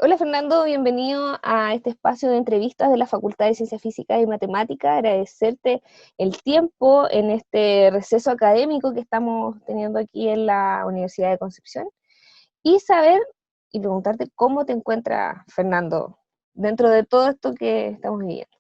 Hola Fernando, bienvenido a este espacio de entrevistas de la Facultad de Ciencias Físicas y Matemáticas. Agradecerte el tiempo en este receso académico que estamos teniendo aquí en la Universidad de Concepción y saber y preguntarte cómo te encuentras, Fernando, dentro de todo esto que estamos viviendo.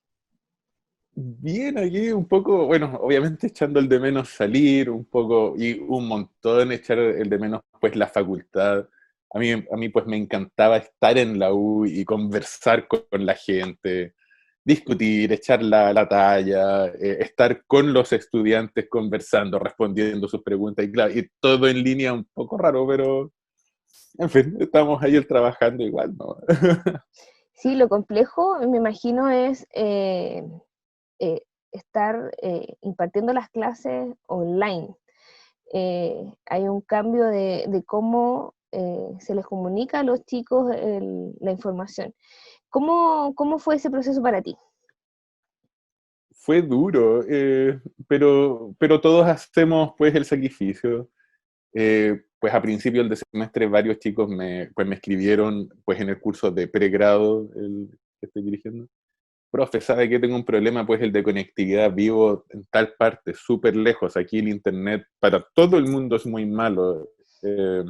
Bien, aquí un poco, bueno, obviamente echando el de menos salir, un poco, y un montón echar el de menos, pues, la facultad. A mí pues, me encantaba estar en la U y conversar con la gente, discutir, echar la talla, estar con los estudiantes conversando, respondiendo sus preguntas, y claro, y todo en línea un poco raro, pero, en fin, estamos ahí trabajando igual, ¿no? Sí, lo complejo, me imagino, es eh, estar impartiendo las clases online. Hay un cambio de cómo se les comunica a los chicos la información. ¿Cómo fue ese proceso para ti? Fue duro, pero todos hacemos pues el sacrificio. Pues a principio del semestre varios chicos me escribieron pues en el curso de pregrado el que estoy dirigiendo. Profe, ¿sabe que tengo un problema? Pues el de conectividad, vivo en tal parte, súper lejos, aquí el internet para todo el mundo es muy malo. Eh,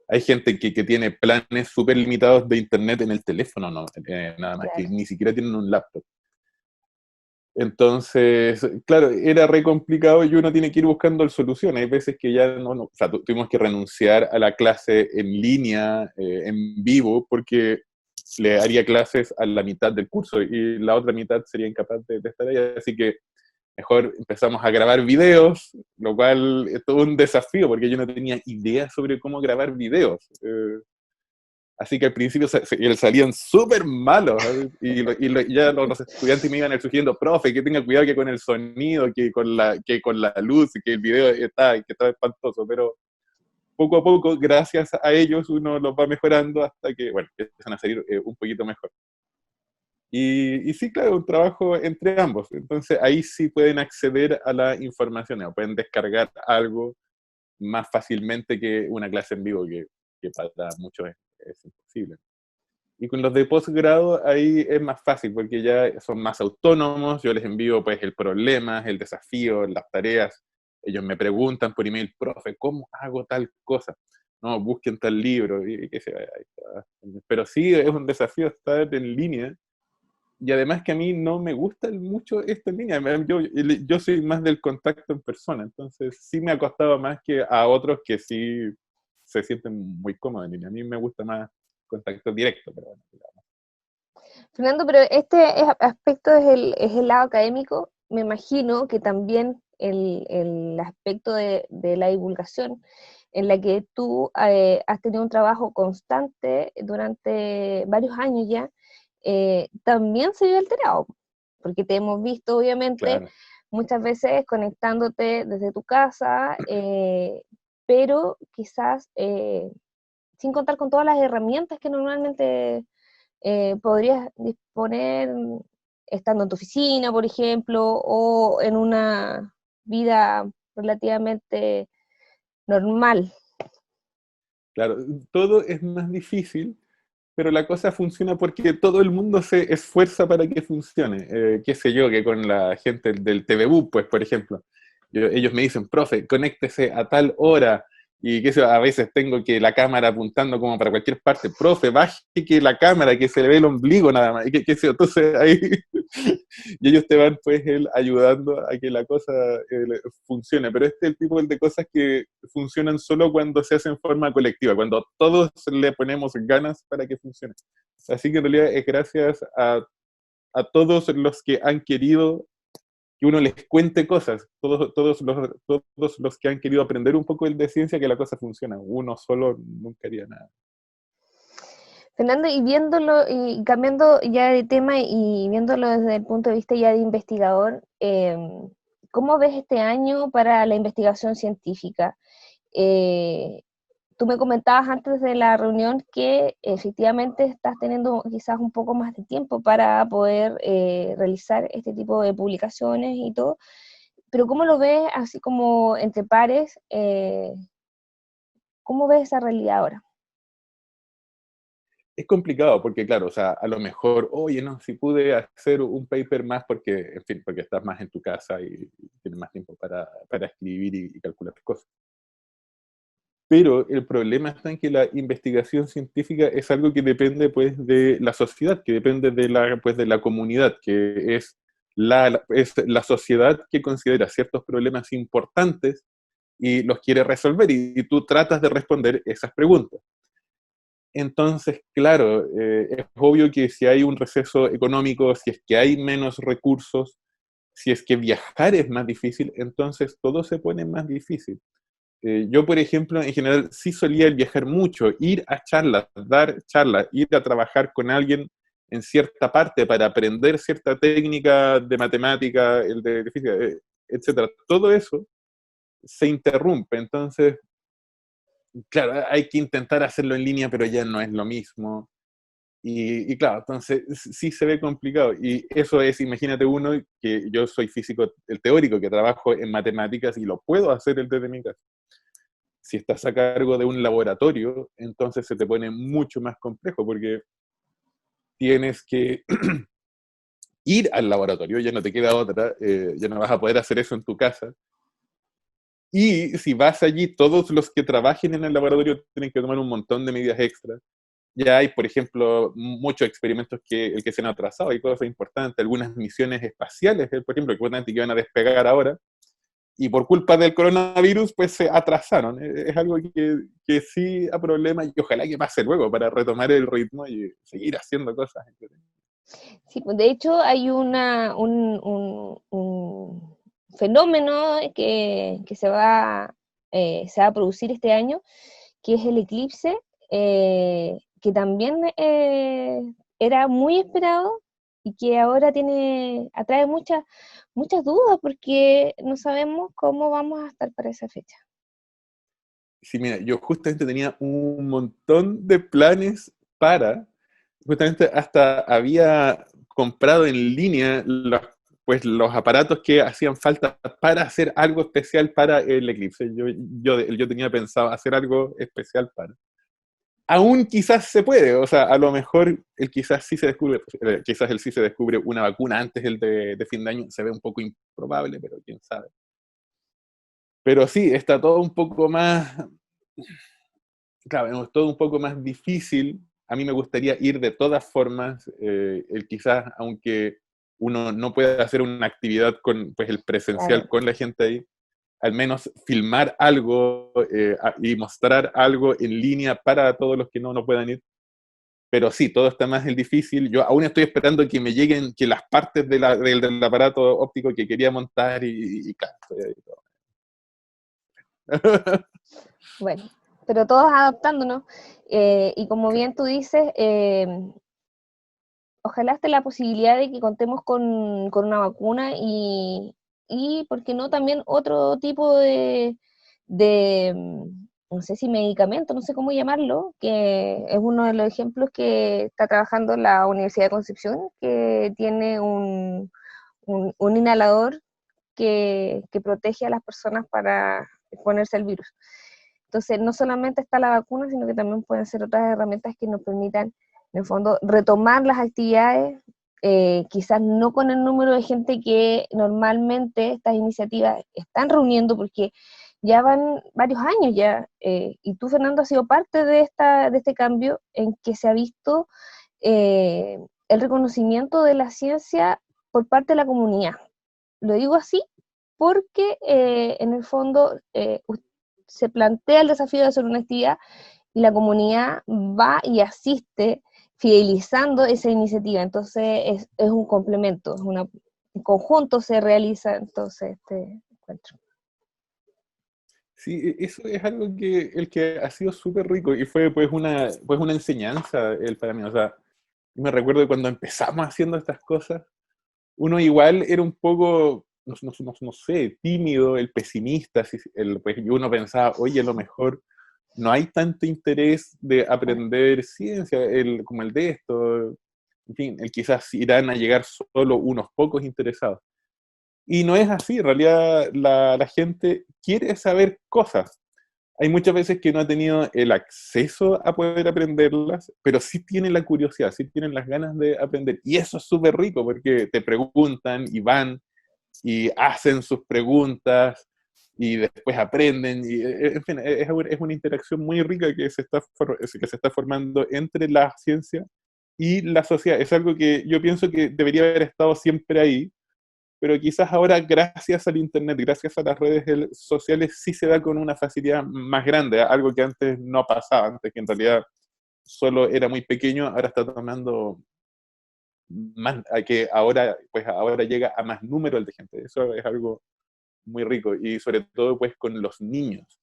Hay gente que tiene planes súper limitados de internet en el teléfono, no, nada más, que Claro. ni siquiera tienen un laptop. Entonces, claro, era re complicado y uno tiene que ir buscando soluciones. Hay veces que ya o sea, tuvimos que renunciar a la clase en línea, en vivo, porque le haría clases a la mitad del curso y la otra mitad sería incapaz de estar ahí. Así que mejor empezamos a grabar videos, lo cual es todo un desafío porque yo no tenía idea sobre cómo grabar videos. Así que al principio salían súper malos, ¿sabes? Ya los estudiantes me iban sugiriendo, profe, que tenga cuidado que con el sonido, que con la luz, que el video que está espantoso, pero poco a poco, gracias a ellos, uno los va mejorando hasta que, bueno, empiezan a salir un poquito mejor. Y sí, claro, un trabajo entre ambos. Entonces ahí sí pueden acceder a la información, o pueden descargar algo más fácilmente que una clase en vivo, que para muchos es imposible. Y con los de posgrado ahí es más fácil porque ya son más autónomos, yo les envío pues el problema, el desafío, las tareas, ellos me preguntan por email, profe, ¿cómo hago tal cosa? No, busquen tal libro, y qué sé, ahí está. Pero sí es un desafío estar en línea, y además que a mí no me gusta mucho esto en línea, yo soy más del contacto en persona, entonces sí me ha costado más que a otros que sí se sienten muy cómodos en línea, a mí me gusta más contacto directo, pero bueno. Fernando, pero aspecto es el lado académico. Me imagino que también el aspecto de la divulgación, en la que tú has tenido un trabajo constante durante varios años ya, también se vio alterado, porque te hemos visto, obviamente, Claro, muchas veces conectándote desde tu casa, pero quizás sin contar con todas las herramientas que normalmente podrías disponer estando en tu oficina, por ejemplo, o en una vida relativamente normal. claro, todo es más difícil, pero la cosa funciona porque todo el mundo se esfuerza para que funcione. Qué sé yo, que con la gente del TVU, pues, por ejemplo, ellos me dicen, profe, conéctese a tal hora, y que a veces tengo que la cámara apuntando como para cualquier parte, profe, baje que la cámara, que se le ve el ombligo nada más, y entonces ahí, y ellos te van pues ayudando a que la cosa funcione, pero este es el tipo de cosas que funcionan solo cuando se hace en forma colectiva, cuando todos le ponemos ganas para que funcione. Así que en realidad es gracias a todos los que han querido que uno les cuente cosas, todos los que han querido aprender un poco el de ciencia, que la cosa funciona. Uno solo nunca haría nada. Fernando, y viéndolo, y cambiando ya de tema y viéndolo desde el punto de vista ya de investigador, ¿cómo ves este año para la investigación científica? Eh, Tú me comentabas antes de la reunión que efectivamente estás teniendo quizás un poco más de tiempo para poder realizar este tipo de publicaciones y todo, pero ¿cómo lo ves así como entre pares? ¿Cómo ves esa realidad ahora? es complicado porque, claro, o sea, a lo mejor, oye, no, si pude hacer un paper más porque, en fin, porque estás más en tu casa y tienes más tiempo para escribir y calcular cosas. Pero el problema está en que la investigación científica es algo que depende, pues, de la sociedad, que depende de pues, de la comunidad, que es la sociedad que considera ciertos problemas importantes y los quiere resolver, y tú tratas de responder esas preguntas. Entonces, claro, es obvio que si hay un receso económico, si es que hay menos recursos, si es que viajar es más difícil, entonces todo se pone más difícil. Yo, por ejemplo, en general sí solía viajar mucho, ir a charlas, dar charlas, ir a trabajar con alguien en cierta parte para aprender cierta técnica de matemática, el de física, etcétera. Todo eso se interrumpe, entonces, claro, hay que intentar hacerlo en línea, pero ya no es lo mismo. Y claro, entonces sí se ve complicado. Y eso es, imagínate uno, que yo soy físico, el teórico, que trabajo en matemáticas y lo puedo hacer desde mi casa. Si estás a cargo de un laboratorio, entonces se te pone mucho más complejo porque tienes que ir al laboratorio, ya no te queda otra, ya no vas a poder hacer eso en tu casa. Y si vas allí, todos los que trabajen en el laboratorio tienen que tomar un montón de medidas extras. Ya hay, por ejemplo, muchos experimentos que se han atrasado, hay cosas importantes, algunas misiones espaciales, por ejemplo, que van a despegar ahora, y por culpa del coronavirus, pues se atrasaron. Es algo que sí a problema y ojalá que pase luego para retomar el ritmo y seguir haciendo cosas. Sí, pues de hecho hay un fenómeno que se va a producir este año, que es el eclipse, que también era muy esperado y que ahora atrae muchas dudas porque no sabemos cómo vamos a estar para esa fecha. Sí, mira, yo justamente tenía un montón de planes justamente hasta había comprado en línea los aparatos que hacían falta para hacer algo especial para el eclipse. Yo tenía pensado hacer algo especial para. Aún quizás se puede, o sea, a lo mejor quizás sí se descubre, quizás él sí se descubre una vacuna antes del de fin de año, se ve un poco improbable, pero quién sabe. Pero sí, está todo un poco más, claro, es todo un poco más difícil. A mí me gustaría ir de todas formas, quizás, aunque uno no pueda hacer una actividad con pues, el presencial Claro. con la gente ahí, al menos filmar algo y mostrar algo en línea para todos los que no puedan ir. Pero sí, todo está más el difícil. Yo aún estoy esperando que me lleguen que las partes del aparato óptico que quería montar y claro, estoy ahí todo. Bueno, pero todos adaptándonos. Y como bien tú dices, ojalá esté la posibilidad de que contemos con una vacuna y, ¿por qué no?, también otro tipo no sé si medicamento, no sé cómo llamarlo, que es uno de los ejemplos que está trabajando la Universidad de Concepción, que tiene un inhalador que protege a las personas para exponerse al virus. Entonces, no solamente está la vacuna, sino que también pueden ser otras herramientas que nos permitan, en el fondo, retomar las actividades, quizás no con el número de gente que normalmente estas iniciativas están reuniendo, porque ya van varios años ya, y tú, Fernando, has sido parte de este cambio en que se ha visto el reconocimiento de la ciencia por parte de la comunidad. Lo digo así porque en el fondo se plantea el desafío de hacer una actividad y la comunidad va y asiste fidelizando esa iniciativa. Entonces es un complemento, en conjunto se realiza entonces este encuentro. Sí, eso es algo que ha sido súper rico y fue pues una enseñanza para mí. O sea, me recuerdo de cuando empezamos haciendo estas cosas, uno igual era un poco, no sé, tímido, el pesimista, pues y uno pensaba, oye, a lo mejor no hay tanto interés de aprender ciencia como el de esto, en fin, quizás irán a llegar solo unos pocos interesados. Y no es así, en realidad la gente quiere saber cosas. hay muchas veces que no ha tenido el acceso a poder aprenderlas, pero sí tiene la curiosidad, sí tienen las ganas de aprender. Y eso es súper rico porque te preguntan y van y hacen sus preguntas y después aprenden. Y, en fin, es una interacción muy rica que se está formando entre la ciencia y la sociedad. Es algo que yo pienso que debería haber estado siempre ahí, pero quizás ahora gracias al Internet, gracias a las redes sociales, sí se da con una facilidad más grande, algo que antes no pasaba, antes que en realidad solo era muy pequeño, ahora está tomando más, que ahora, pues ahora llega a más número de gente. Eso es algo muy rico, y sobre todo pues con los niños.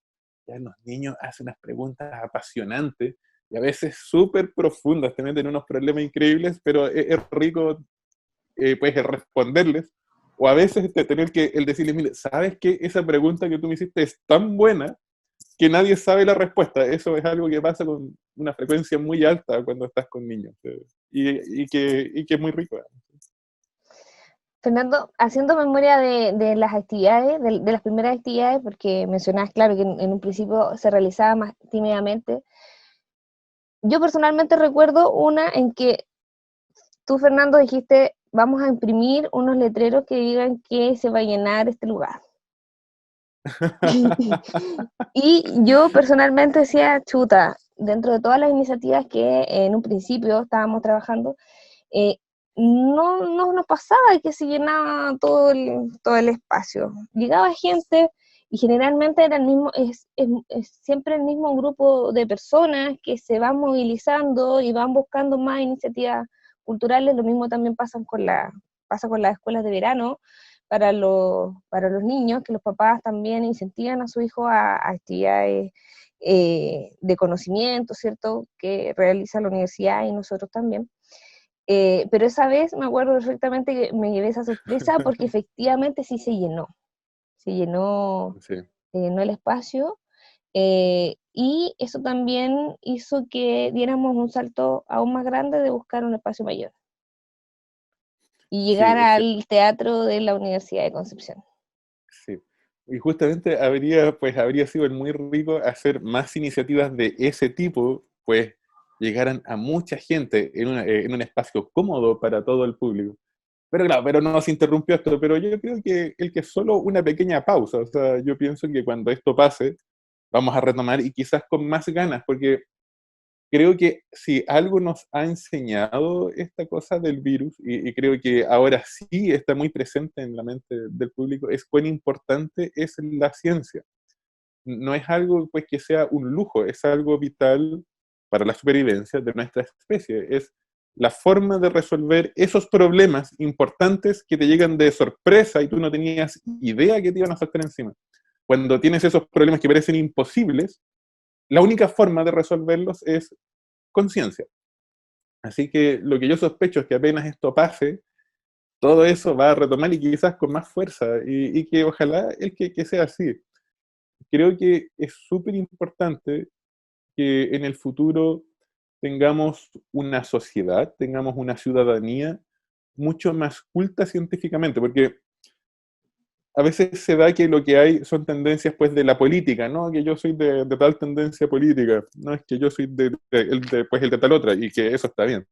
Ya los niños hacen unas preguntas apasionantes y a veces súper profundas, te meten unos problemas increíbles, pero es rico pues responderles, o a veces tener que el decirles, mire, ¿sabes qué? Esa pregunta que tú me hiciste es tan buena que nadie sabe la respuesta. Eso es algo que pasa con una frecuencia muy alta cuando estás con niños, y que es muy rico. Fernando, haciendo memoria de las actividades, de las primeras actividades, porque mencionabas, claro, que en un principio se realizaba más tímidamente. Yo personalmente recuerdo una en que tú, Fernando, dijiste, vamos a imprimir unos letreros que digan que se va a llenar este lugar. Y yo personalmente decía, chuta, dentro de todas las iniciativas que en un principio estábamos trabajando, eh, no nos pasaba que se llenaba todo el espacio. Llegaba gente y generalmente era el mismo, es siempre el mismo grupo de personas que se van movilizando y van buscando más iniciativas culturales. Lo mismo también pasa con las escuelas de verano para los niños, que los papás también incentivan a su hijo a actividades de conocimiento, ¿cierto?, que realiza la universidad y nosotros también. Pero esa vez me acuerdo perfectamente que me llevé esa sorpresa porque efectivamente sí Sí, se llenó el espacio, y eso también hizo que diéramos un salto aún más grande de buscar un espacio mayor y sí, llegar al teatro de la Universidad de Concepción. sí. Y justamente habría sido muy rico hacer más iniciativas de ese tipo, pues llegaran a mucha gente en un espacio cómodo para todo el público. Pero claro, pero no nos interrumpió esto, pero yo creo que el que es solo una pequeña pausa, o sea, yo pienso que cuando esto pase, vamos a retomar y quizás con más ganas, porque creo que si algo nos ha enseñado esta cosa del virus, y creo que ahora sí está muy presente en la mente del público, es cuán importante es la ciencia. No es algo pues que sea un lujo, es algo vital para la supervivencia de nuestra especie. Es la forma de resolver esos problemas importantes que te llegan de sorpresa y tú no tenías idea que te iban a saltar encima. Cuando tienes esos problemas que parecen imposibles, la única forma de resolverlos es conciencia. Así que lo que yo sospecho es que apenas esto pase, todo eso va a retomar y quizás con más fuerza, y que ojalá que sea así. Creo que es súper importante que en el futuro tengamos una sociedad, tengamos una ciudadanía mucho más culta científicamente, porque a veces se da que lo que hay son tendencias pues de la política, ¿no? Que yo soy de tal tendencia política, no es que yo soy pues, el de tal otra, y que eso está bien.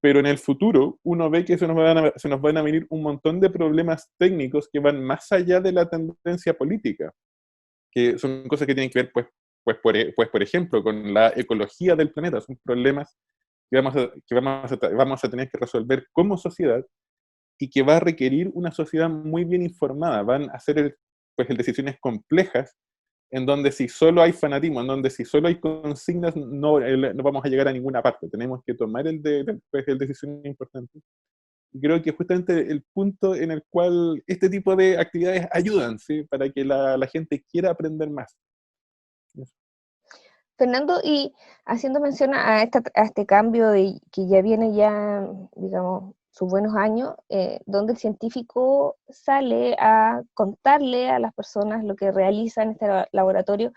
Pero en el futuro uno ve que se nos van a venir un montón de problemas técnicos que van más allá de la tendencia política, que son cosas que tienen que ver, pues, por ejemplo, con la ecología del planeta. Son problemas que vamos a tener que resolver como sociedad, y que va a requerir una sociedad muy bien informada. Van a ser pues, decisiones complejas, en donde si solo hay fanatismo, en donde si solo hay consignas, no vamos a llegar a ninguna parte. Tenemos que tomar pues, el decisiones importantes. Y creo que justamente el punto en el cual este tipo de actividades ayudan, ¿sí? Para que la gente quiera aprender más. Fernando, y haciendo mención a este cambio de que ya viene ya, digamos, sus buenos años, donde el científico sale a contarle a las personas lo que realiza en este laboratorio,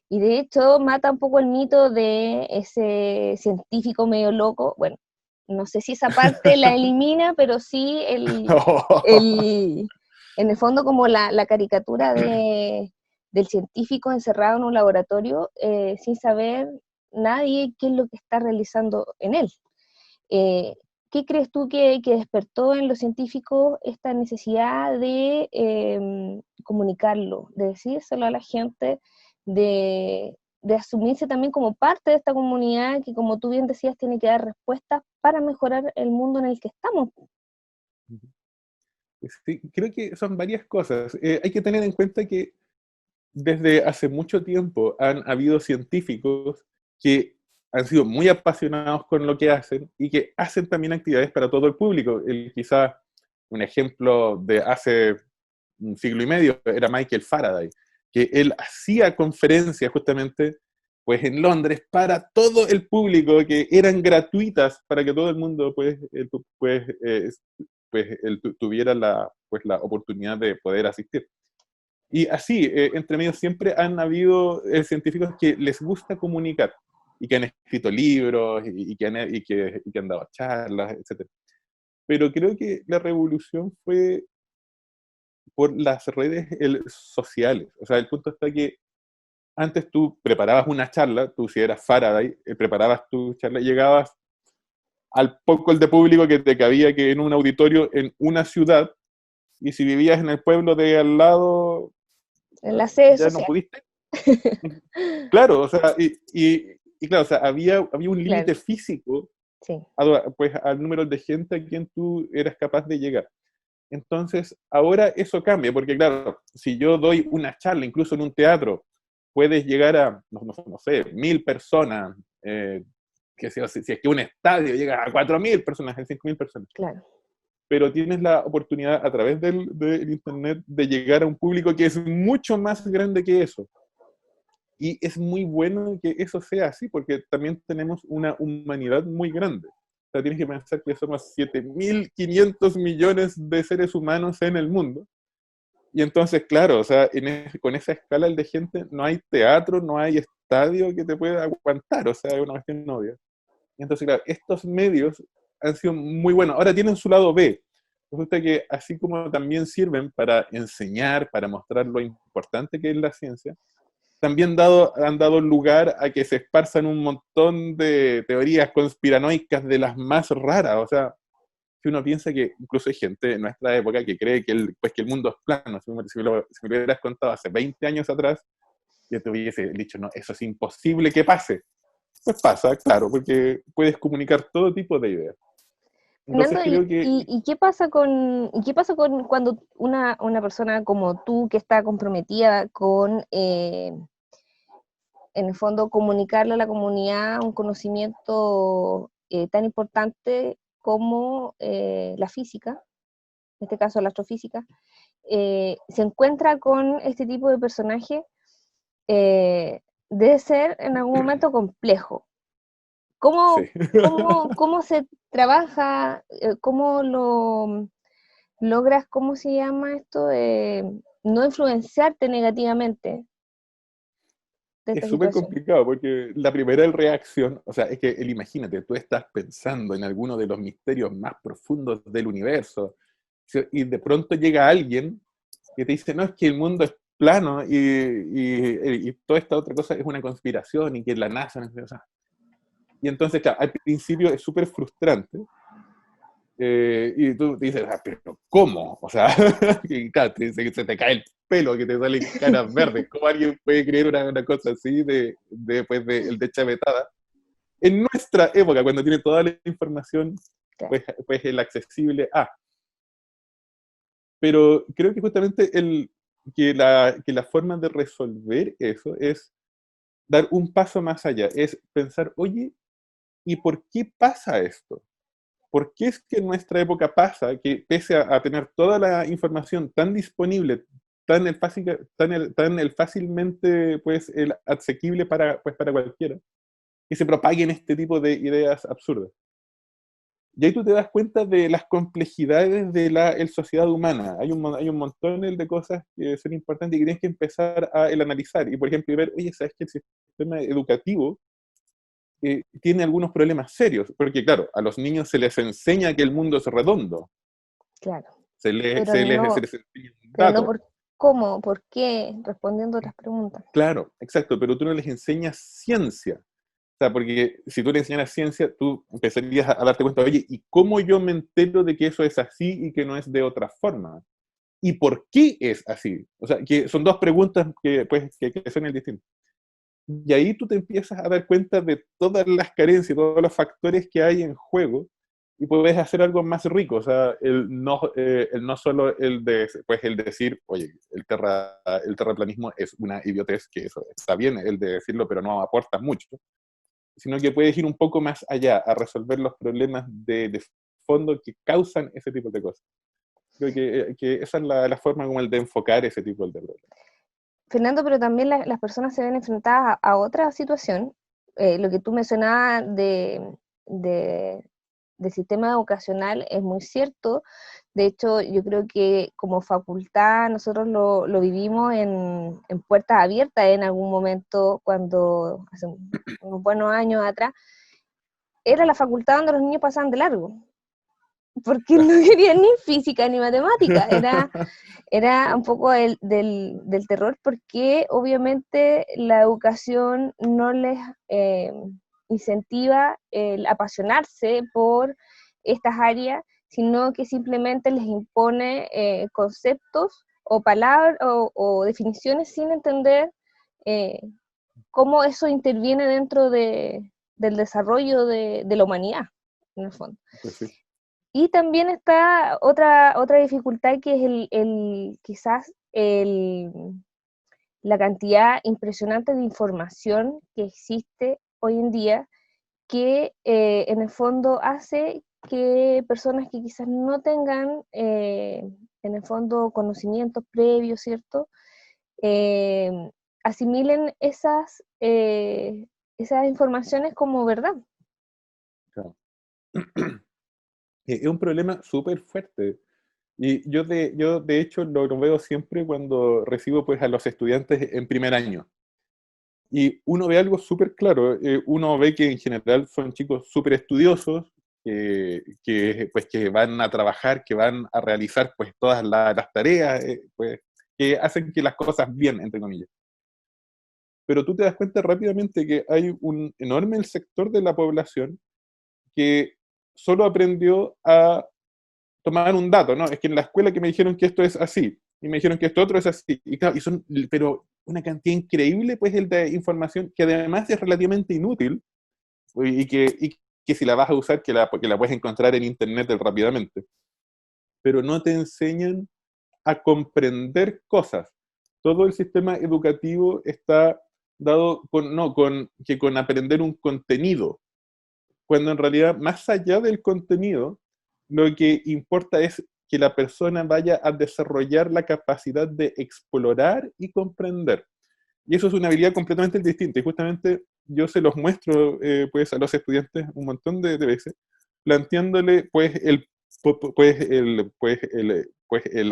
y de hecho mata un poco el mito de ese científico medio loco. Bueno, no sé si esa parte la elimina, pero sí en el fondo como la caricatura del científico encerrado en un laboratorio sin saber nadie qué es lo que está realizando en él. ¿Qué crees tú que despertó en los científicos esta necesidad de comunicarlo, de decírselo a la gente, de asumirse también como parte de esta comunidad que, como tú bien decías, tiene que dar respuestas para mejorar el mundo en el que estamos? Sí, creo que son varias cosas. Hay que tener en cuenta que desde hace mucho tiempo han habido científicos que han sido muy apasionados con lo que hacen y que hacen también actividades para todo el público. Quizás un ejemplo de hace un siglo y medio era Michael Faraday, que él hacía conferencias justamente pues en Londres para todo el público, que eran gratuitas para que todo el mundo tuviera la oportunidad de poder asistir. Y así, entre medio siempre han habido científicos que les gusta comunicar y que han escrito libros y que han dado charlas, etc. Pero creo que la revolución fue por las redes sociales. O sea, el punto está que antes tú preparabas una charla, tú si eras Faraday, preparabas tu charla y llegabas al poco el de público que te cabía que en un auditorio en una ciudad, y si vivías en el pueblo de al lado, En las redes ya no sociales. pudiste. Claro, o sea, y claro, o sea, había un Claro, límite físico sí. pues, al número de gente a quien tú eras capaz de llegar. Entonces, ahora eso cambia, porque claro, si yo doy una charla, incluso en un teatro, puedes llegar a, no sé, 1.000 personas, si es que un estadio llega a 4.000 personas, a 5.000 personas, Claro. pero tienes la oportunidad a través del Internet de llegar a un público que es mucho más grande que eso. Y es muy bueno que eso sea así, porque también tenemos una humanidad muy grande. O sea, tienes que pensar que somos 7.500 millones de seres humanos en el mundo. Y entonces, claro, o sea, con esa escala de gente no hay teatro, no hay estadio que te pueda aguantar, o sea, es una cuestión obvia. Y entonces, claro, estos medios han sido muy buenos. Ahora tienen su lado B. Resulta que así como también sirven para enseñar, para mostrar lo importante que es la ciencia, también han dado lugar a que se esparzan un montón de teorías conspiranoicas de las más raras. O sea, si uno piensa que incluso hay gente en nuestra época que cree que el mundo es plano, si me lo hubieras contado hace 20 años atrás, yo te hubiese dicho, no, eso es imposible que pase. Pues pasa, claro, porque puedes comunicar todo tipo de ideas. Entonces Fernando, creo que y qué pasa con cuando una persona como tú, que está comprometida con, en el fondo, comunicarle a la comunidad un conocimiento tan importante como la física, en este caso la astrofísica, se encuentra con este tipo de personaje, debe ser en algún momento complejo. sí. ¿Cómo se trabaja? ¿Cómo lo logras, cómo se llama esto, no influenciarte negativamente de esta Es súper situación? complicado porque la primera reacción, o sea, es que imagínate, tú estás pensando en alguno de los misterios más profundos del universo y de pronto llega alguien que te dice, no, es que el mundo es plano y toda esta otra cosa es una conspiración y que la NASA, no sé, o sea. Y entonces, claro, al principio es súper frustrante. Y tú dices, ah, pero ¿cómo? O sea, y claro, se te cae el pelo, que te salen caras verdes. ¿Cómo alguien puede creer una cosa así el de chavetada? En nuestra época, cuando tiene toda la información, Claro. pues el accesible a. Pero creo que justamente que la forma de resolver eso es dar un paso más allá, es pensar, oye, ¿y por qué pasa esto? ¿Por qué es que en nuestra época pasa que pese a tener toda la información tan disponible, fácilmente pues, asequible para cualquiera, que se propaguen este tipo de ideas absurdas? Y ahí tú te das cuenta de las complejidades de la sociedad humana. Hay un montón de cosas que son importantes y que tienes que empezar a analizar. Y por ejemplo, ver, oye, ¿sabes que el sistema educativo tiene algunos problemas serios? Porque claro, a los niños se les enseña que el mundo es redondo, Claro, se les, pero se les, se no, les enseña un pero no dato. cómo, por qué, respondiendo otras preguntas. Claro, exacto, pero tú no les enseñas ciencia. O sea, porque si tú le enseñaras ciencia, tú empezarías a darte cuenta, oye, ¿y cómo yo me entero de que eso es así y que no es de otra forma? ¿Y por qué es así? O sea, que son dos preguntas que, pues, que son el distinto. Y ahí tú te empiezas a dar cuenta de todas las carencias, todos los factores que hay en juego, y puedes hacer algo más rico. O sea, el no solo pues, el decir, oye, el terraplanismo es una idiotez, que eso está bien, el de decirlo, pero no aporta mucho, sino que puedes ir un poco más allá a resolver los problemas de fondo que causan ese tipo de cosas. Creo que esa es la forma como el de enfocar ese tipo de problemas. Fernando, pero también las personas se ven enfrentadas a otra situación. Lo que tú mencionabas de sistema educacional es muy cierto. De hecho, yo creo que como facultad nosotros lo vivimos en puertas abiertas en algún momento, cuando hace unos buenos años atrás, era la facultad donde los niños pasaban de largo, porque no querían ni física ni matemática, era un poco del terror, porque obviamente la educación no les incentiva el apasionarse por estas áreas, sino que simplemente les impone conceptos o palabras o definiciones sin entender eh, cómo eso interviene dentro del desarrollo de la humanidad, en el fondo. Pues sí. Y también está otra dificultad, que es quizás la cantidad impresionante de información que existe hoy en día, que en el fondo hace que personas que quizás no tengan en el fondo conocimientos previos, ¿cierto? Eh, asimilen esas informaciones como verdad. Claro. Es un problema súper fuerte. Y yo de hecho lo veo siempre cuando recibo pues, a los estudiantes en primer año. Y uno ve algo súper claro. Uno ve que en general son chicos súper estudiosos, pues, que van a trabajar, que van a realizar pues, todas las tareas, pues, que hacen que las cosas bien, entre comillas. Pero tú te das cuenta rápidamente que hay un enorme sector de la población que solo aprendió a tomar un dato, ¿no? Es que en la escuela que me dijeron que esto es así, y me dijeron que esto otro es así, y claro, pero una cantidad increíble, pues, el de información que además es relativamente inútil, y que si la vas a usar, que la puedes encontrar en internet rápidamente, pero no te enseñan a comprender cosas. Todo el sistema educativo está dado con aprender un contenido, cuando en realidad, más allá del contenido, lo que importa es que la persona vaya a desarrollar la capacidad de explorar y comprender. Y eso es una habilidad completamente distinta. Y justamente yo se los muestro pues, a los estudiantes un montón de veces, planteándole pues el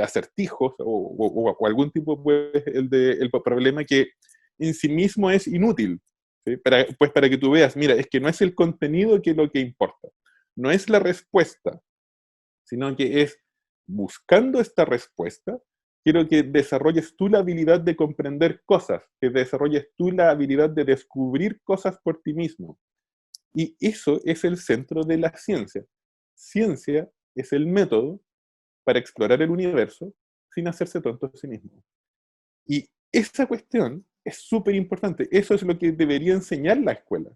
acertijo o algún tipo pues, el problema que en sí mismo es inútil. ¿Sí? Para que tú veas, mira, es que no es el contenido que es lo que importa, no es la respuesta, sino que es buscando esta respuesta, quiero que desarrolles tú la habilidad de comprender cosas, que desarrolles tú la habilidad de descubrir cosas por ti mismo. Y eso es el centro de la ciencia. Ciencia es el método para explorar el universo sin hacerse tonto a sí mismo. Y esa cuestión es súper importante. Eso es lo que debería enseñar la escuela.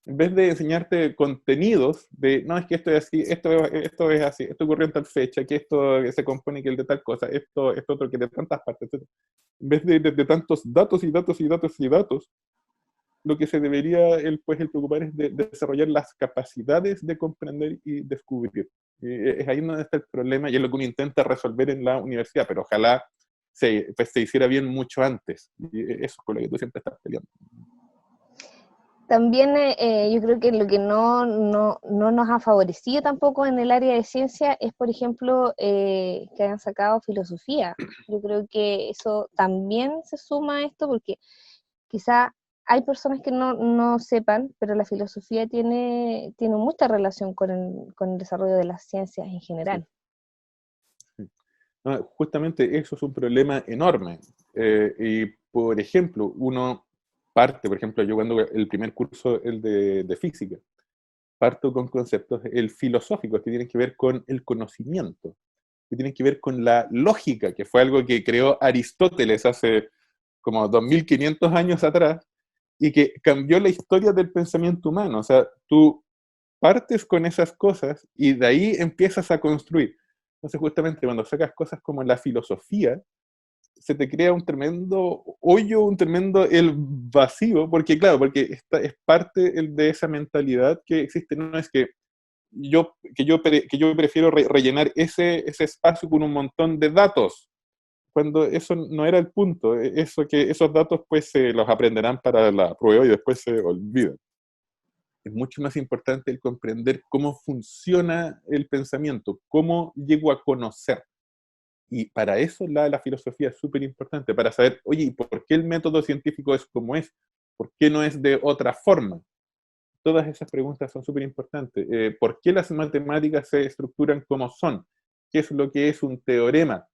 En vez de enseñarte contenidos de, no, es que esto es así, esto es así, esto ocurrió en tal fecha, que esto se compone que el de tal cosa, esto otro que de tantas partes, etc. En vez de tantos datos y datos y datos y datos, lo que se debería pues, el preocupar es de desarrollar las capacidades de comprender y descubrir. Es ahí donde está el problema y es lo que uno intenta resolver en la universidad, pero ojalá pues, se hiciera bien mucho antes. Y eso es con lo que tú siempre estás peleando. También yo creo que lo que no nos ha favorecido tampoco en el área de ciencia es, por ejemplo, que hayan sacado filosofía. Yo creo que eso también se suma a esto, porque quizá hay personas que no sepan, pero la filosofía tiene mucha relación con el desarrollo de las ciencias en Sí, general. sí. ¿no? Justamente eso es un problema enorme. Y, por ejemplo, uno parte, por ejemplo, yo cuando el primer curso, el de física, parto con conceptos el filosóficos que tienen que ver con el conocimiento, que tienen que ver con la lógica, que fue algo que creó Aristóteles hace como 2500 años atrás, y que cambió la historia del pensamiento humano. O sea, tú partes con esas cosas y de ahí empiezas a construir. Entonces, justamente cuando sacas cosas como la filosofía, se te crea un tremendo hoyo, un tremendo el vacío, porque claro, porque esta es parte de esa mentalidad que existe, no es que yo prefiero rellenar ese espacio con un montón de datos, cuando eso no era el punto, eso que esos datos pues se los aprenderán para la prueba y después se olvidan. Es mucho más importante el comprender cómo funciona el pensamiento, cómo llego a conocer. Y para eso la filosofía es súper importante, para saber, oye, ¿por qué el método científico es como es? ¿Por qué no es de otra forma? Todas esas preguntas son súper importantes. ¿Por qué las matemáticas se estructuran como son? ¿Qué es lo que es un teorema?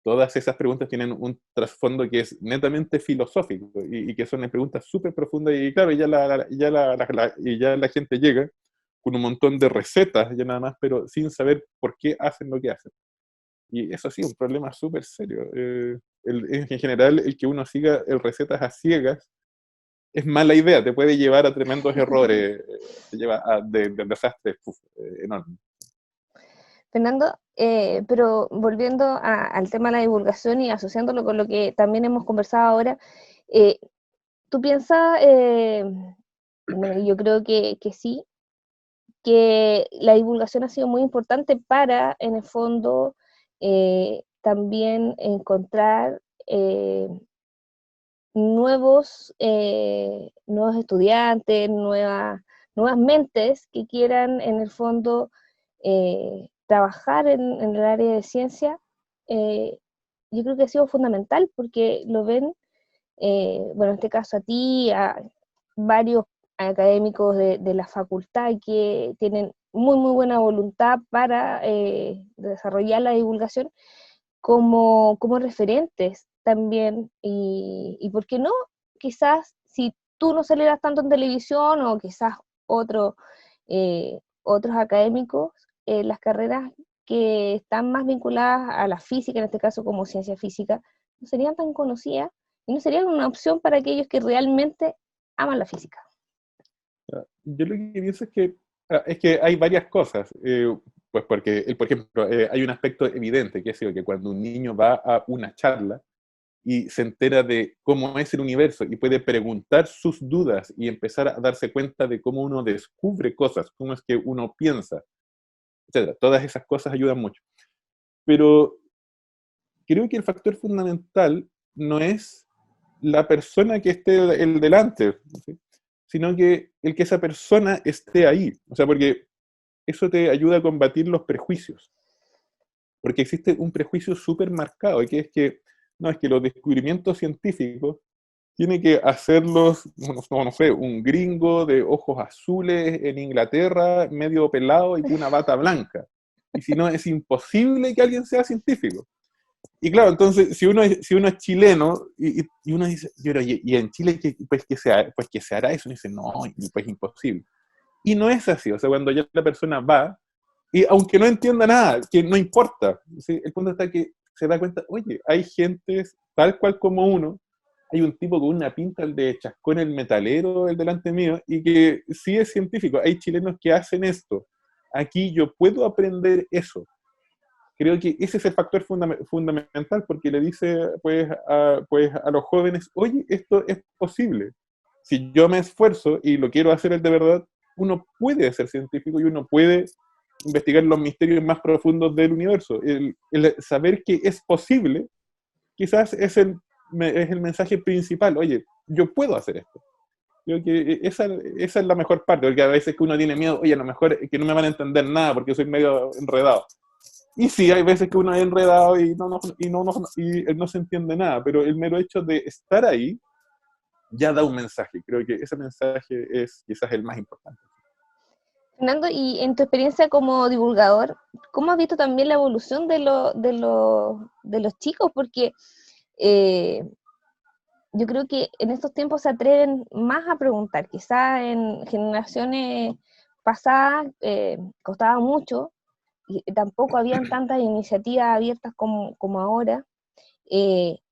Todas esas preguntas tienen un trasfondo que es netamente filosófico y que son preguntas súper profundas y claro, ya la gente llega con un montón de recetas ya nada más, pero sin saber por qué hacen lo que hacen. Y eso sí, un problema súper serio. En general, el que uno siga el recetas a ciegas es mala idea, te puede llevar a tremendos errores, te lleva a desastres enormes. Fernando, pero volviendo al tema de la divulgación y asociándolo con lo que también hemos conversado ahora, eh, ¿tú piensas, bueno, yo creo que sí, que la divulgación ha sido muy importante para, en el fondo, también encontrar nuevos estudiantes, nuevas mentes que quieran, en el fondo, trabajar en el área de ciencia? eh, yo creo que ha sido fundamental porque lo ven, bueno, en este caso a ti, a varios académicos de la facultad que tienen muy, muy buena voluntad para desarrollar la divulgación como referentes también, y por qué no, quizás si tú no salieras tanto en televisión o quizás otro, otros académicos, las carreras que están más vinculadas a la física, en este caso como ciencia física, no serían tan conocidas y no serían una opción para aquellos que realmente aman la física. Yo lo que pienso es que hay varias cosas. Pues porque, por ejemplo, hay un aspecto evidente, que es que cuando un niño va a una charla y se entera de cómo es el universo y puede preguntar sus dudas y empezar a darse cuenta de cómo uno descubre cosas, cómo es que uno piensa, etcétera. Todas esas cosas ayudan mucho. Pero creo que el factor fundamental no es la persona que esté el delante, ¿sí? Sino que el que esa persona esté ahí. O sea, porque eso te ayuda a combatir los prejuicios. Porque existe un prejuicio súper marcado, y que es que, no, es que los descubrimientos científicos tiene que hacerlos, no sé, un gringo de ojos azules en Inglaterra, medio pelado y con una bata blanca. Y si no, es imposible que alguien sea científico. Y claro, entonces, si uno es chileno y uno dice, y en Chile, pues que se hará eso, y dice, no, pues imposible. Y no es así, o sea, cuando ya la persona va, y aunque no entienda nada, que no importa, ¿sí? El punto está que se da cuenta, oye, hay gente tal cual como uno, hay un tipo con una pinta, el de Chascón el metalero, el delante mío, y que sí es científico, hay chilenos que hacen esto, aquí yo puedo aprender eso. Creo que ese es el factor fundamental porque le dice pues a los jóvenes, oye, esto es posible. Si yo me esfuerzo y lo quiero hacer de verdad, uno puede ser científico y uno puede investigar los misterios más profundos del universo. El saber que es posible, quizás es el mensaje principal. Oye, yo puedo hacer esto. Creo que esa es la mejor parte, porque a veces que uno tiene miedo, oye, a lo mejor es que no me van a entender nada porque soy medio enredado. Y sí, hay veces que uno es enredado y no se entiende nada, pero el mero hecho de estar ahí ya da un mensaje. Creo que ese mensaje es quizás el más importante. Fernando, y en tu experiencia como divulgador, ¿cómo has visto también la evolución de los chicos? Porque eh, yo creo que en estos tiempos se atreven más a preguntar. Quizás en generaciones pasadas costaba mucho y tampoco habían tantas iniciativas abiertas como ahora.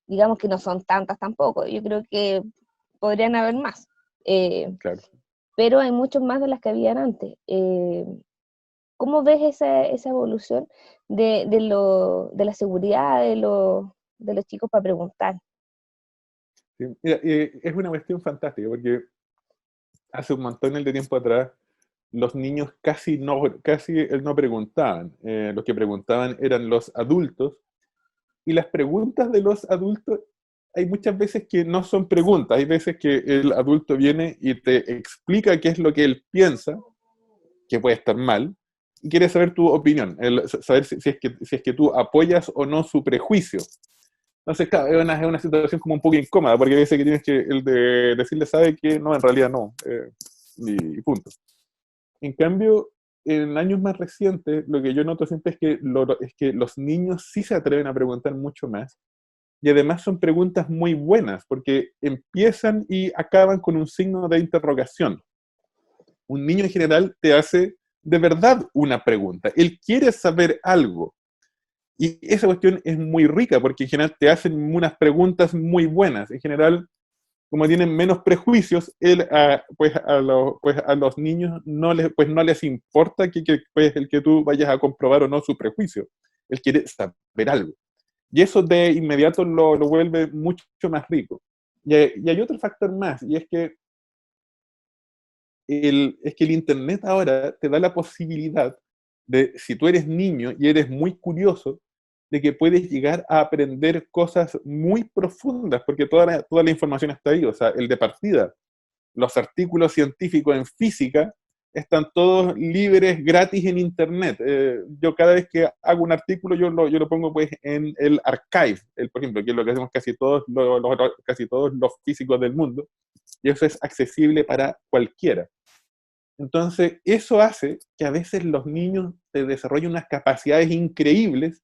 Digamos que no son tantas tampoco. Yo creo que podrían haber más. Eh, Claro. pero hay muchos más de las que habían antes. ¿Cómo ves esa evolución de la seguridad de los chicos para preguntar? Sí. Mira, es una cuestión fantástica, porque hace un montón de tiempo atrás los niños casi no preguntaban. Los que preguntaban eran los adultos, y las preguntas de los adultos, hay muchas veces que no son preguntas, hay veces que el adulto viene y te explica qué es lo que él piensa, que puede estar mal, y quiere saber tu opinión, saber si es que tú apoyas o no su prejuicio. Entonces, claro, es una situación como un poco incómoda, porque a veces que tienes que el de decirle, sabe que no, en realidad no, y punto. En cambio, en años más recientes, lo que yo noto siempre es que los niños sí se atreven a preguntar mucho más, y además son preguntas muy buenas, porque empiezan y acaban con un signo de interrogación. Un niño en general te hace de verdad una pregunta, él quiere saber algo, y esa cuestión es muy rica, porque en general te hacen unas preguntas muy buenas. En general, como tienen menos prejuicios, pues a los niños no les importa pues, el que tú vayas a comprobar o no su prejuicio. Él quiere saber algo. Y eso de inmediato lo vuelve mucho más rico. Y hay otro factor más, y es que el Internet ahora te da la posibilidad de, si tú eres niño y eres muy curioso, de que puedes llegar a aprender cosas muy profundas, porque toda la información está ahí. O sea, el de partida, los artículos científicos en física están todos libres, gratis en Internet. Yo cada vez que hago un artículo, yo lo pongo pues en el archive, por ejemplo, que es lo que hacemos casi todos los físicos del mundo, y eso es accesible para cualquiera. Entonces, eso hace que a veces los niños te desarrollen unas capacidades increíbles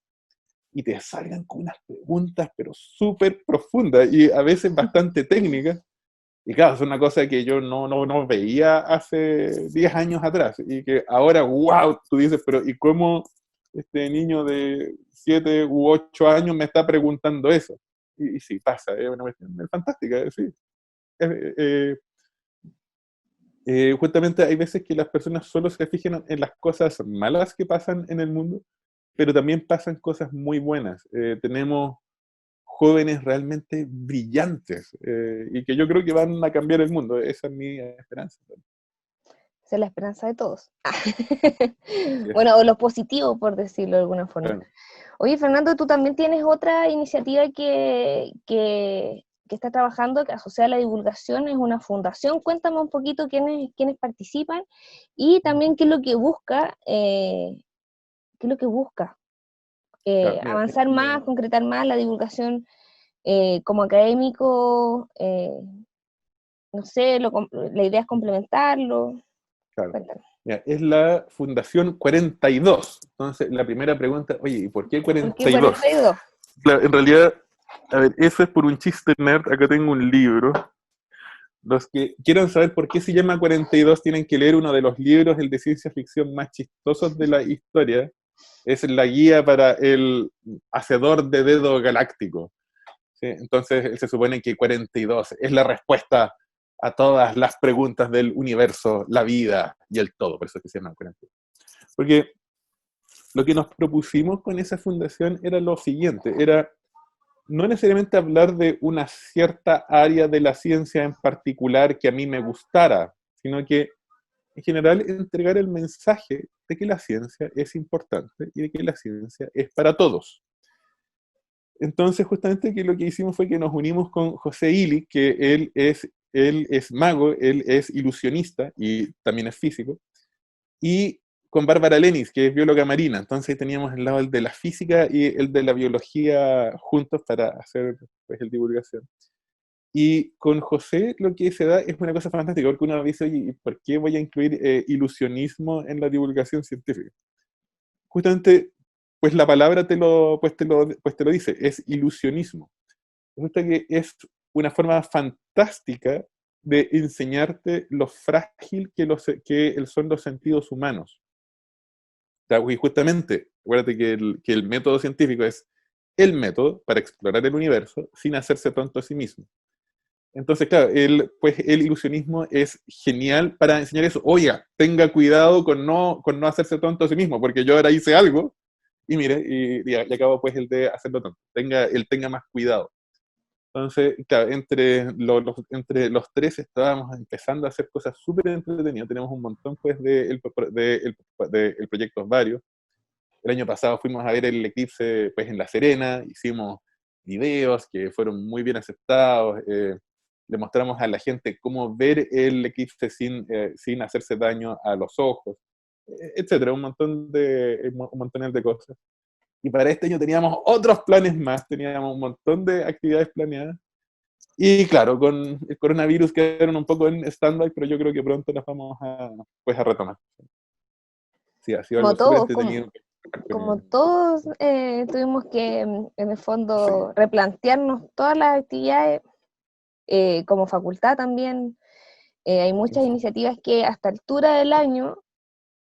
y te salgan con unas preguntas, pero súper profundas y a veces bastante técnicas. Y claro, es una cosa que yo no veía hace 10 años atrás, y que ahora, wow, tú dices, pero ¿y cómo este niño de 7 u 8 años me está preguntando eso? Y sí, pasa, es una cuestión fantástica, sí. Eh, eh, Justamente hay veces que las personas solo se fijan en las cosas malas que pasan en el mundo, pero también pasan cosas muy buenas. Tenemos jóvenes realmente brillantes, y que yo creo que van a cambiar el mundo. Esa es mi esperanza. Esa es la esperanza de todos. Así es. Bueno, o lo positivo, por decirlo de alguna forma. Claro. Oye, Fernando, tú también tienes otra iniciativa que está trabajando, que asocia a la divulgación, es una fundación. Cuéntame un poquito quiénes participan y también qué es lo que busca, qué es lo que busca. Claro, mira, Avanzar más, concretar más la divulgación como académico, no sé, la idea es complementarlo. claro. Cuéntame. Mira, es la Fundación 42. Entonces, la primera pregunta, oye, ¿y por qué ¿Por qué 42? 42? Claro, en realidad, a ver, eso es por un chiste nerd. Acá tengo un libro. Los que quieran saber por qué se llama 42 tienen que leer uno de los libros, el de ciencia ficción más chistosos de la historia. Es la guía para el hacedor de dedo galáctico. ¿Sí? Entonces, se supone que 42 es la respuesta a todas las preguntas del universo, la vida y el todo. Por eso es que se llama 42. Porque lo que nos propusimos con esa fundación era lo siguiente, era no necesariamente hablar de una cierta área de la ciencia en particular que a mí me gustara, sino que en general entregar el mensaje de que la ciencia es importante y de que la ciencia es para todos. Entonces, justamente que lo que hicimos fue que nos unimos con José Illich, que él es mago, él es ilusionista y también es físico, y con Bárbara Lenis, que es bióloga marina. Entonces teníamos el lado el de la física y el de la biología juntos para hacer pues, el divulgación. Y con José lo que se da es una cosa fantástica, porque uno dice, oye, ¿y por qué voy a incluir ilusionismo en la divulgación científica? Justamente, pues la palabra pues te lo dice, es ilusionismo. Resulta que es una forma fantástica de enseñarte lo frágil que son los sentidos humanos. Y justamente, acuérdate que el método científico es el método para explorar el universo sin hacerse tonto a sí mismo. Entonces, claro, pues el ilusionismo es genial para enseñar eso. Oiga, tenga cuidado con no hacerse tonto a sí mismo, porque yo ahora hice algo y mire, y acabo pues el de hacerlo tonto. Tenga más cuidado. Entonces, claro, entre los tres estábamos empezando a hacer cosas súper entretenidas. Tenemos un montón pues de proyectos varios. El año pasado fuimos a ver el eclipse pues en La Serena, hicimos videos que fueron muy bien aceptados, le mostramos a la gente cómo ver el eclipse sin hacerse daño a los ojos, etcétera, un montón de cosas. Y para este año teníamos otros planes más, teníamos un montón de actividades planeadas. Y claro, con el coronavirus quedaron un poco en stand-by, pero yo creo que pronto las vamos a retomar. Sí, ha sido Como algo súper todos, entretenido. como todos tuvimos que, en el fondo, replantearnos todas las actividades, como facultad también. Hay muchas iniciativas que hasta altura del año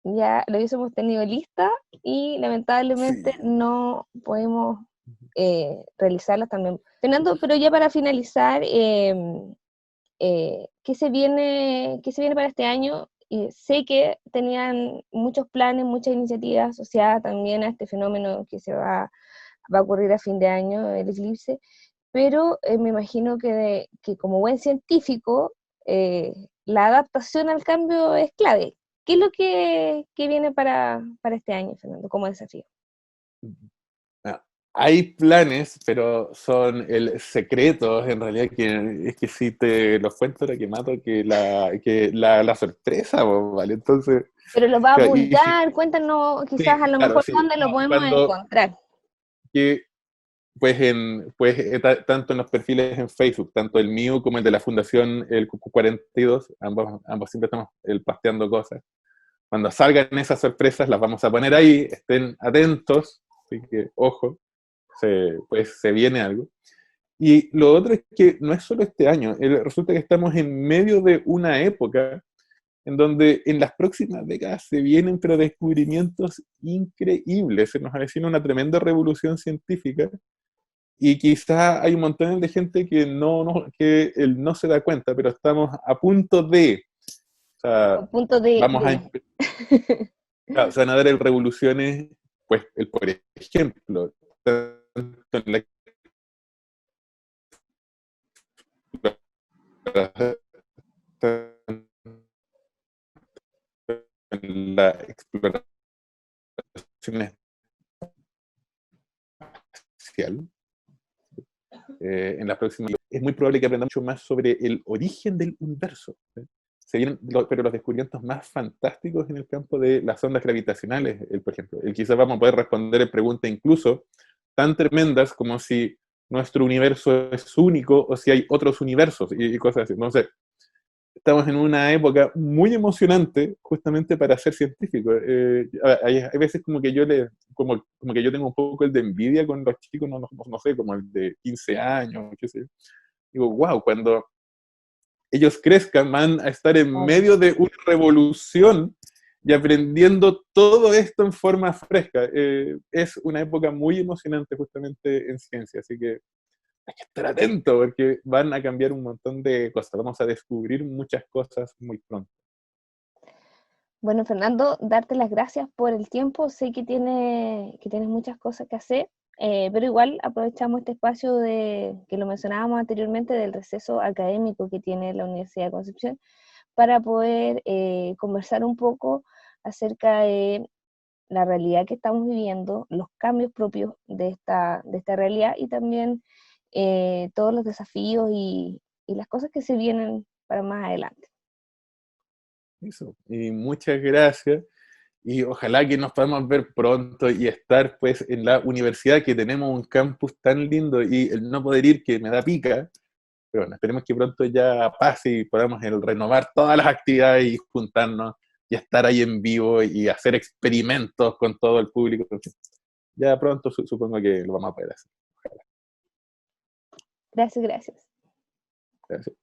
ya lo hubiésemos tenido lista y lamentablemente Sí. no podemos realizarlas también. Fernando, pero ya para finalizar, qué se viene para este año? Sé que tenían muchos planes, muchas iniciativas asociadas también a este fenómeno que va a ocurrir a fin de año, el eclipse, pero me imagino que como buen científico, la adaptación al cambio es clave. ¿Qué es lo que viene para este año, Fernando, como desafío? Ah, hay planes, pero son el secreto, en realidad, que es que si te los cuento, la que mato, la sorpresa, ¿vale? Entonces, Pero lo va a claro, y sí, divulgar, cuéntanos quizás a lo claro, mejor sí. dónde lo No, podemos encontrar. que, tanto en los perfiles en Facebook, tanto el mío como el de la Fundación el QQ42, ambos siempre estamos pasteando cosas. Cuando salgan esas sorpresas, las vamos a poner ahí, estén atentos, así que ojo, pues se viene algo. Y lo otro es que no es solo este año, resulta que estamos en medio de una época en donde en las próximas décadas se vienen pero descubrimientos increíbles, se nos avecina una tremenda revolución científica y quizá hay un montón de gente que él no se da cuenta, pero estamos a punto o sea, A punto de, vamos a, claro, se van a dar revoluciones, pues, por ejemplo, tanto en la exploración espacial, en la próxima, es muy probable que aprendamos mucho más sobre el origen del universo. Se vienen pero los descubrimientos más fantásticos en el campo de las ondas gravitacionales, por ejemplo. Quizás vamos a poder responder preguntas incluso tan tremendas como si nuestro universo es único o si hay otros universos y cosas así. Entonces, estamos en una época muy emocionante justamente para ser científico. Hay veces como que yo tengo un poco el de envidia con los chicos, no sé, como el de 15 años, qué sé yo. Digo, wow, cuando ellos crezcan van a estar en claro. medio de una revolución y aprendiendo todo esto en forma fresca. Es una época muy emocionante justamente en ciencia, así que hay que estar atento porque van a cambiar un montón de cosas, vamos a descubrir muchas cosas muy pronto. Bueno, Fernando, darte las gracias por el tiempo. Sé que tienes muchas cosas que hacer, pero igual aprovechamos este espacio que lo mencionábamos anteriormente, del receso académico que tiene la Universidad de Concepción, para poder conversar un poco acerca de la realidad que estamos viviendo, los cambios propios de esta realidad y también todos los desafíos y las cosas que se vienen para más adelante. Eso. Y muchas gracias. Y ojalá que nos podamos ver pronto y estar pues en la universidad, que tenemos un campus tan lindo y el no poder ir que me da pica, pero bueno, esperemos que pronto ya pase y podamos renovar todas las actividades y juntarnos y estar ahí en vivo y hacer experimentos con todo el público. Ya pronto supongo que lo vamos a poder hacer. Gracias, gracias. Gracias.